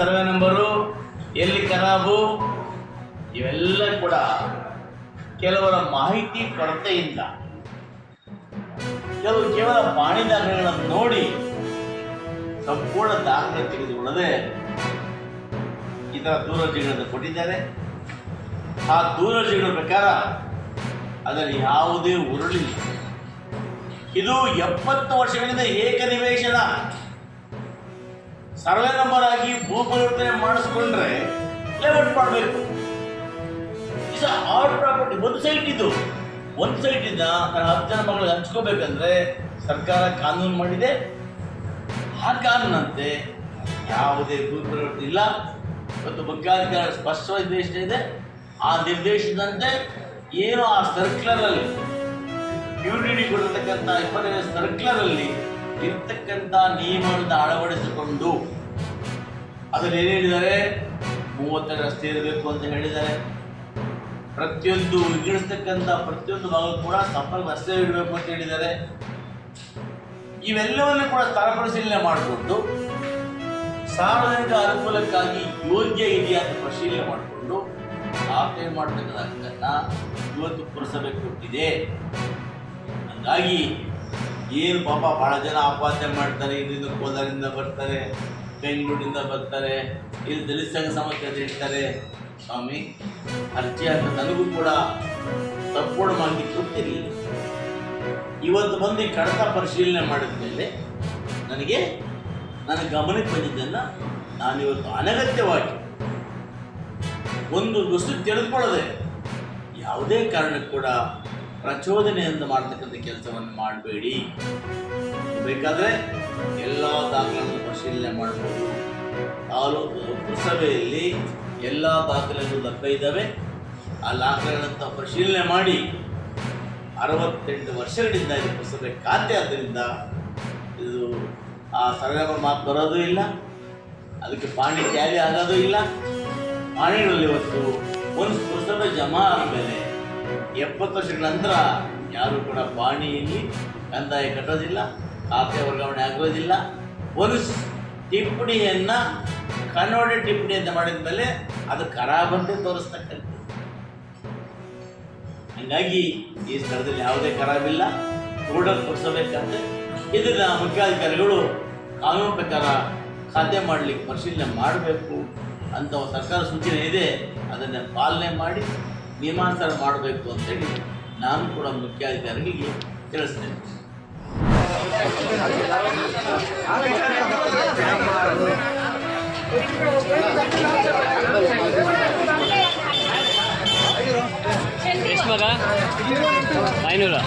Survey number, ಎಲ್ಲಿ ಖರಾಬು, ಇವೆಲ್ಲ ಕೂಡ ಕೆಲವರ ಮಾಹಿತಿ ಕೊರತೆಯಿಂದ, ಕೆಲವು ಕೇವಲ ಪಾಣಿ ದಾಖಲೆಗಳನ್ನು ನೋಡಿ ಸಂಪೂರ್ಣ ದಾಖಲೆ ತೆಗೆದುಕೊಳ್ಳದೆ ಇತರ ದೂರರ್ಜಿಗಳನ್ನು ಕೊಟ್ಟಿದ್ದಾರೆ. ಆ ದೂರರ್ಜಿಗಳ ಪ್ರಕಾರ ಅದರಲ್ಲಿ ಯಾವುದೇ ಉರುಳಿಲ್ಲ. ಇದು 70 ವರ್ಷಗಳಿಂದ ಏಕನಿವೇಶನ ಸರ್ವೆ ನಂಬರ್ ಆಗಿ ಭೂ ಪರಿವರ್ತನೆ ಮಾಡಿಸ್ಕೊಂಡ್ರೆ ಲೇಔಟ್ ಮಾಡಬೇಕು. Is all property. ಒಂದು ಸೈಟ್ ಇದು, ಒಂದು ಸೈಟಿಂದ 10 ಜನ ಮಕ್ಕಳಿಗೆ ಹಂಚ್ಕೋಬೇಕಂದ್ರೆ ಸರ್ಕಾರ ಕಾನೂನು ಮಾಡಿದೆ. ಆ ಕಾನೂನಂತೆ ಯಾವುದೇ ಭೂ ಪರಿವರ್ತನೆ ಇಲ್ಲ. ಮತ್ತು ಮುಖ್ಯಾಧಿಕಾರ ಸ್ಪಷ್ಟವಾದ ನಿರ್ದೇಶನ ಇದೆ. ಆ ನಿರ್ದೇಶನದಂತೆ ಏನು ಆ ಸರ್ಕ್ಯುಲರಲ್ಲಿ ಯುಡಿಡಿ ಕೊಡಿರ್ತಕ್ಕಂಥ 20ನೇ ಸರ್ಕ್ಯುಲರಲ್ಲಿ ಇರ್ತಕ್ಕಂಥ ನಿಯಮಗಳನ್ನು ಅಳವಡಿಸಿಕೊಂಡು ಅದನ್ನು ಏನು ಹೇಳಿದ್ದಾರೆ, 30 ರಸ್ತೆ ಇರಬೇಕು ಅಂತ ಹೇಳಿದ್ದಾರೆ. ಪ್ರತಿಯೊಂದು ವಿಂಗಡಿಸ್ತಕ್ಕಂಥ ಪ್ರತಿಯೊಂದು ಭಾಗ ಕೂಡ ಸಂಪರ್ಕ ರಸ್ತೆ ಇಡಬೇಕು ಅಂತ ಹೇಳಿದ್ದಾರೆ. ಇವೆಲ್ಲವನ್ನು ಕೂಡ ಸ್ಥಳ ಪರಿಶೀಲನೆ ಮಾಡಿಕೊಂಡು ಸಾರ್ವಜನಿಕ ಅನುಕೂಲಕ್ಕಾಗಿ ಯೋಗ್ಯ ಇದೆಯಾ ಅಂತ ಪರಿಶೀಲನೆ ಮಾಡಿಕೊಂಡು ಆಫ್ಲೈ ಮಾಡತಕ್ಕಂಥದ್ದನ್ನು ಇವತ್ತು ಪುರಸಭೆ ಕೊಟ್ಟಿದೆ. ಹಾಗಾಗಿ ಏನು ಪಾಪ ಭಾಳ ಜನ ಆಪಾದನೆ ಮಾಡ್ತಾರೆ, ಇಲ್ಲಿಂದ ಕೋಲಾರಿಂದ ಬರ್ತಾರೆ, ಬೆಂಗಳೂರಿಂದ ಬರ್ತಾರೆ, ಇಲ್ಲಿ ದಲಿತ ಸಂಘ ಸಮಸ್ಯೆ ಅಂತ ಹೇಳ್ತಾರೆ. ಸ್ವಾಮಿ, ಅರ್ಜಿ ಅಂತ ನನಗೂ ಕೂಡ ಸಂಪೂರ್ಣವಾಗಿ ಗೊತ್ತಿರಲಿಲ್ಲ. ಇವತ್ತು ಬಂದು ಕಡತ ಪರಿಶೀಲನೆ ಮಾಡಿದ ಮೇಲೆ ನನ್ನ ಗಮನಕ್ಕೆ ಬಂದಿದ್ದನ್ನು ನಾನಿವತ್ತು ಅನಗತ್ಯವಾಗಿ ಒಂದು ವಸ್ತು ತಿಳಿದುಕೊಳ್ಳದೆ ಯಾವುದೇ ಕಾರಣಕ್ಕೂ ಕೂಡ ಪ್ರಚೋದನೆಯಿಂದ ಮಾಡತಕ್ಕಂಥ ಕೆಲಸವನ್ನು ಮಾಡಬೇಡಿ. ಬೇಕಾದರೆ ಎಲ್ಲ ದಾಖಲೆಗಳನ್ನು ಪರಿಶೀಲನೆ ಮಾಡ್ಬೋದು. ಪುರಸಭೆಯಲ್ಲಿ ಎಲ್ಲ ದಾಖಲೆಗಳು ಲಭ್ಯ ಇದ್ದಾವೆ. ಆ ದಾಖಲೆಗಳಂತ ಪರಿಶೀಲನೆ ಮಾಡಿ 68 ವರ್ಷಗಳಿಂದ ಇದು ಪುರಸಭೆ ಖಾತೆ. ಆದ್ದರಿಂದ ಇದು ಆ ಸರ್ವೆ ಮಾತು ಬರೋದು ಇಲ್ಲ, ಅದಕ್ಕೆ ಪಾಣಿ ಟ್ಯಾಲಿ ಆಗೋದು ಇಲ್ಲ. ಪಾಣಿಗಳಲ್ಲಿ ಇವತ್ತು ಒಂದು ಪುರಸಭೆ ಜಮಾ ಆದಮೇಲೆ 70 ವರ್ಷಗಳ ನಂತರ ಯಾರು ಕೂಡ ಪಾಣಿಯಲ್ಲಿ ಕಂದಾಯ ಕಟ್ಟೋದಿಲ್ಲ, ಖಾತೆ ವರ್ಗಾವಣೆ ಆಗೋದಿಲ್ಲ. ಒಂದು ಟಿಪ್ಪಣಿಯನ್ನು ಕನ್ನಡ ಟಿಪ್ಪಣಿ ಅಂತ ಮಾಡಿದ ಮೇಲೆ ಅದು ಖರಾಬಂತೆ ತೋರಿಸ್ತಕ್ಕಂಥ. ಹಾಗಾಗಿ ಈ ಸ್ಥಳದಲ್ಲಿ ಯಾವುದೇ ಖರಾಬಿಲ್ಲ, ಟೋಟಲ್ ಪುರಸಭೆ. ಇದನ್ನು ಮುಖ್ಯಾಧಿಕಾರಿಗಳು ಕಾನೂನು ಪ್ರಕಾರ ಖಾತೆ ಮಾಡಲಿಕ್ಕೆ ಪರಿಶೀಲನೆ ಮಾಡಬೇಕು ಅಂತ ಸರ್ಕಾರ ಸೂಚನೆ ಇದೆ. ಅದನ್ನು ಪಾಲನೆ ಮಾಡಿ ನಿಯಮಾನುಸಾರ ಮಾಡಬೇಕು ಅಂತೇಳಿ ನಾನು ಕೂಡ ಮುಖ್ಯಾಧಿಕಾರಿಗಳಿಗೆ ತಿಳಿಸ್ತೇನೆ. ಎಷ್ಟು ಮಗ 500